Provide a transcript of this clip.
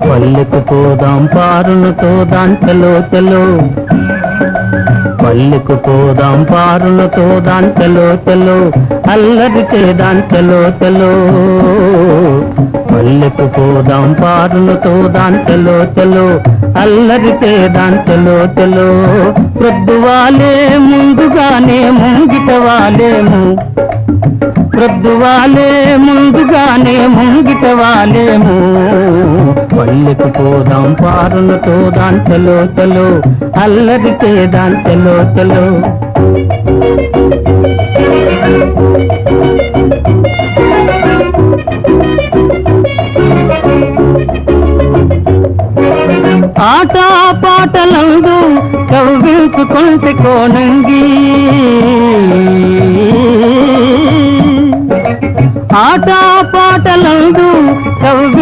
పల్లెకు పోదాం పారులతో దాంట్లో తెలో, పల్లెకు పోదాం పారులతో దాంట్లో తెలో, అల్లరి చేదాంట్లో తెలో. పల్లెకు పోదాం పారులతో దాంట్లో తెలో, అల్లరి చేదాంట్లో తెలో. ప్రొద్దువాలే ముందుగానే ముంగిట వాలేము, ప్రొద్దువాలే ముందుగానే ముంగిట వాలేము. పల్లెకు పోదాం పారులతో దాంట్లో తెలో, అల్లరి చేదాంట్లో తెలో. ఆట పాటలందు కవ్వించుకుంటే కోనంగి, ఆట పాటలందు